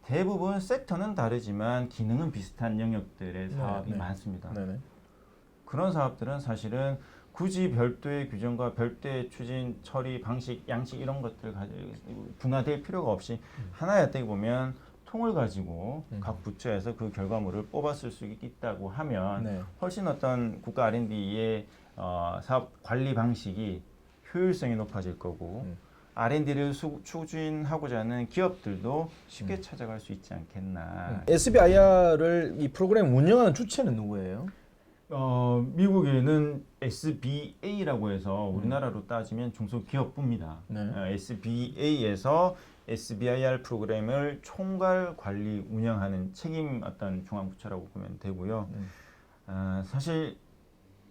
대부분 섹터는 다르지만 기능은 비슷한 영역들의 사업이 네. 많습니다. 네네. 그런 사업들은 사실은 굳이 별도의 규정과 별도의 추진, 처리, 방식, 양식 이런 것들 가지고 분화될 필요가 없이 하나의 어떻게 보면 통을 가지고 각 부처에서 그 결과물을 뽑았을 수 있다고 하면 네. 훨씬 어떤 국가 R&D의 사업 관리 방식이 효율성이 높아질 거고 R&D를 추진하고자 하는 기업들도 쉽게 찾아갈 수 있지 않겠나. SBIR을 이 프로그램 운영하는 주체는 누구예요? 미국에는 SBA라고 해서 우리나라로 따지면 중소기업부입니다. 네. SBA에서 SBIR 프로그램을 총괄 관리 운영하는 책임 어떤 중앙부처라고 보면 되고요. 사실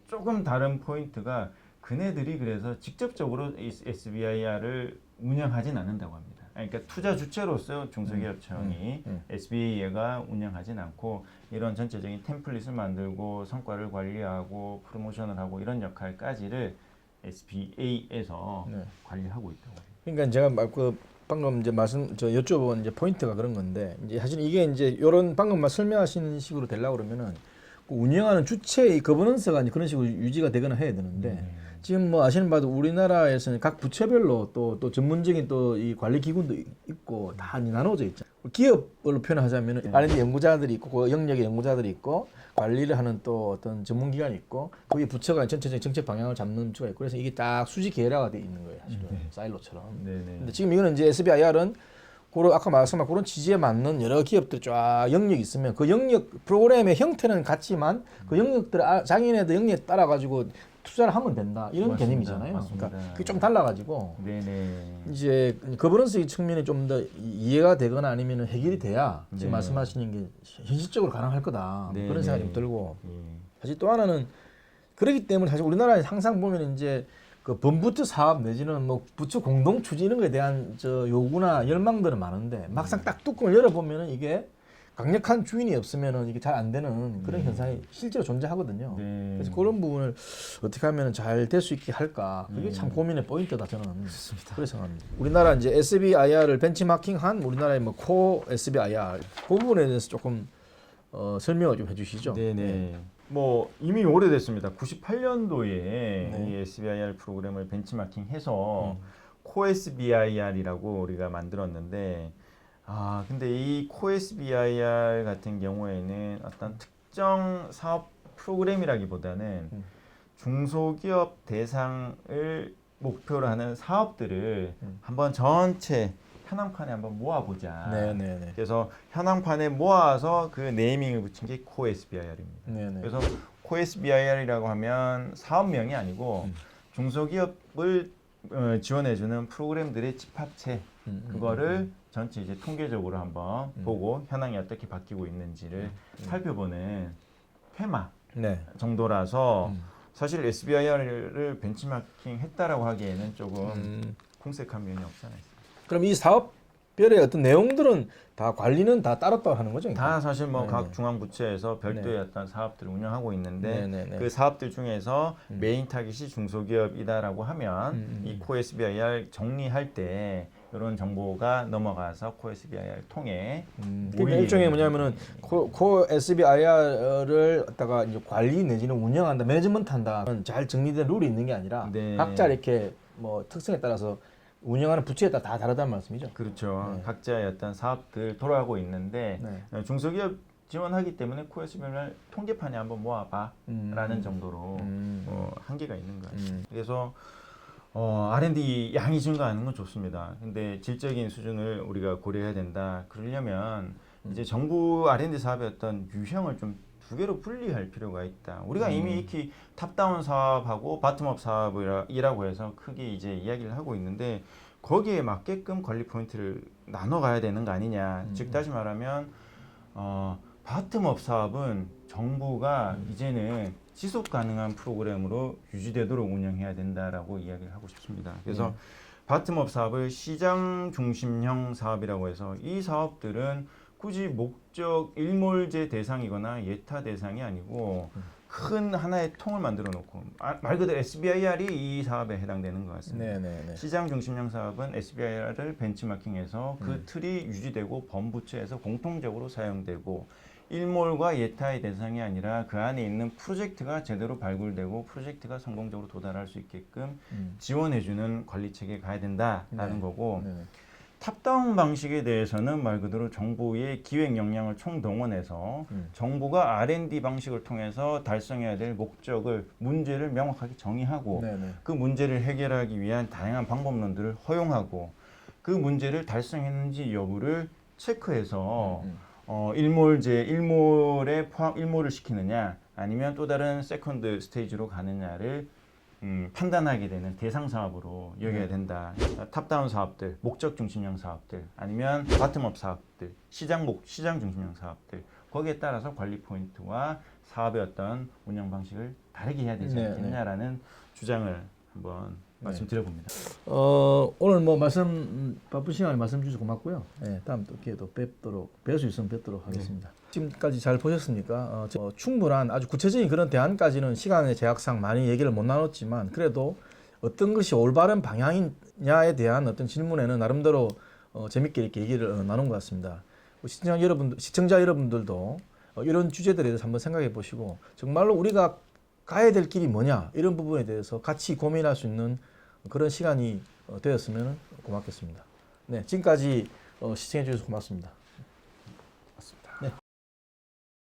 조금 다른 포인트가 그네들이 그래서 직접적으로 SBIR을 운영하진 않는다고 합니다. 그러니까 투자 주체로서 중소기업청이 SBA가 운영하진 않고 이런 전체적인 템플릿을 만들고 성과를 관리하고 프로모션을 하고 이런 역할까지를 SBA에서 네. 관리하고 있다고 합니다. 그러니까 제가 방금 이제 여쭤본 이제 포인트가 그런 건데 이제 사실 이게 이제 이런 방금 설명하신 식으로 되려고 그러면은 그 운영하는 주체의 거버넌스가 이제 그런 식으로 유지가 되거나 해야 되는데 지금 뭐 아시는 바도 우리나라에서는 각 부처별로 또 전문적인 또 이 관리 기구도 있고 다 나눠져 있죠. 기업으로 표현하자면은 R&D 연구자들이 있고 그 영역의 연구자들이 있고 관리를 하는 또 어떤 전문기관이 있고 거기 부처가 전체적인 정책 방향을 잡는 부처가 있고 그래서 이게 딱 수직 계열화가 돼 있는 거예요, 사실은 사일로처럼. 네네. 근데 지금 이거는 이제 SBIR은 아까 말씀한 그런 취지에 맞는 여러 기업들이 쫙 영역이 있으면 그 영역 프로그램의 형태는 같지만 그 영역들 자기네들 영역에 따라 가지고 투자를 하면 된다 이런 맞습니다. 개념이잖아요. 맞습니다. 그러니까 그게 좀 달라가지고 네네. 이제 거버넌스 측면이 좀 더 이해가 되거나 아니면 해결이 돼야 지금 네. 말씀하시는 게 현실적으로 가능할 거다 네, 그런 생각이 네. 좀 들고 예. 사실 또 하나는 그렇기 때문에 사실 우리나라에 항상 보면 이제 그 범부처 사업 내지는 뭐 부처 공동 추진 이런 거에 대한 저 요구나 열망들은 많은데 막상 딱 뚜껑을 열어보면은 이게 강력한 주인이 없으면은 이게 잘 안 되는 그런 현상이 실제로 존재하거든요. 네. 그래서 그런 부분을 어떻게 하면 잘 될 수 있게 할까 그게 참 고민의 포인트다 저는 그렇게 생각합니다. 우리나라 이제 SBIR을 벤치마킹한 우리나라의 뭐 코 SBIR 그 부분에 대해서 조금 설명을 좀 해주시죠. 네네. 뭐 이미 오래됐습니다. 98년도에 네. 이 SBIR 프로그램을 벤치마킹해서 코SBIR이라고 우리가 만들었는데 근데 이 코SBIR 같은 경우에는 어떤 특정 사업 프로그램이라기보다는 중소기업 대상을 목표로 하는 사업들을 한번 전체 현황판에 한번 모아보자. 네네네. 그래서 현황판에 모아서 그 네이밍을 붙인 게 코SBIR입니다. 네네. 그래서 코SBIR이라고 하면 사업명이 아니고 중소기업을 지원해주는 프로그램들의 집합체 그거를 전체 이제 통계적으로 한번 보고 현황이 어떻게 바뀌고 있는지를 살펴보는 테마 네. 정도라서 사실 SBIR을 벤치마킹 했다라고 하기에는 조금 궁색한 면이 없지 않아 있습니다. 그럼 이 사업별의 어떤 내용들은 다 관리는 다 따로따로 하는 거죠? 다 사실 뭐 네네. 각 중앙 부처에서 별도의 네. 어떤 사업들을 운영하고 있는데 네네네. 그 사업들 중에서 메인 타깃이 중소기업이다라고 하면 이 코SBIR 정리할 때 이런 정보가 넘어가서 코SBIR 통해 그러니까 일종의 뭐냐면은 코 SBIR을 갖다가 이제 관리 내지는 운영한다, 매니지먼트한다. 잘 정리된 룰이 있는 게 아니라 네. 각자 이렇게 뭐 특성에 따라서 운영하는 부처에 따라 다 다르다는 말씀이죠. 그렇죠. 각자의 어떤 사업들 돌아가고 있는데 네. 중소기업 지원하기 때문에 코SBIR 통계판에 한번 모아봐라는 정도로 한계가 있는 거예요. 그래서 R&D 양이 증가하는 건 좋습니다. 근데 질적인 수준을 우리가 고려해야 된다. 그러려면 이제 정부 R&D 사업의 어떤 유형을 좀 두 개로 분리할 필요가 있다. 우리가 이미 익히 탑다운 사업하고 바텀업 사업이라고 해서 크게 이제 이야기를 하고 있는데 거기에 맞게끔 관리 포인트를 나눠 가야 되는 거 아니냐. 즉 다시 말하면 바텀업 사업은 정부가 이제는 지속 가능한 프로그램으로 유지되도록 운영해야 된다라고 이야기를 하고 싶습니다. 그래서 바텀업 사업을 시장 중심형 사업이라고 해서 이 사업들은 굳이 목적 일몰제 대상이거나 예타 대상이 아니고 큰 하나의 통을 만들어 놓고 말 그대로 SBIR이 이 사업에 해당되는 것 같습니다. 네네네. 시장 중심형 사업은 SBIR을 벤치마킹해서 그 틀이 유지되고 범부처에서 공통적으로 사용되고 일몰과 예타의 대상이 아니라 그 안에 있는 프로젝트가 제대로 발굴되고 프로젝트가 성공적으로 도달할 수 있게끔 지원해주는 관리 체계에 가야 된다라는 거고 네네. 탑다운 방식에 대해서는 말 그대로 정부의 기획 역량을 총동원해서 정부가 R&D 방식을 통해서 달성해야 될 목적을 문제를 명확하게 정의하고 네네. 그 문제를 해결하기 위한 다양한 방법론들을 허용하고 그 문제를 달성했는지 여부를 체크해서 일몰을 시키느냐 아니면 또 다른 세컨드 스테이지로 가느냐를 판단하게 되는 대상 사업으로 여겨야 된다. 탑다운 사업들, 목적 중심형 사업들, 아니면 바텀업 사업들, 시장 중심형 사업들. 거기에 따라서 관리 포인트와 사업의 어떤 운영 방식을 다르게 해야 되지 않겠냐라는 주장을 한번 말씀드려봅니다. 오늘 뭐 바쁜 시간에 말씀 주셔서 고맙고요. 다음 또 기회도 뵐 수 있으면 뵙도록 하겠습니다. 지금까지 잘 보셨습니까? 충분한 아주 구체적인 그런 대안까지는 시간의 제약상 많이 얘기를 못 나눴지만 그래도 어떤 것이 올바른 방향이냐에 대한 어떤 질문에는 나름대로 재밌게 이렇게 얘기를 나눈 것 같습니다. 시청자 여러분들도 이런 주제들에 대해서 한번 생각해 보시고 정말로 우리가 가야 될 길이 뭐냐 이런 부분에 대해서 같이 고민할 수 있는 그런 시간이 되었으면 고맙겠습니다. 네, 지금까지 시청해 주셔서 고맙습니다.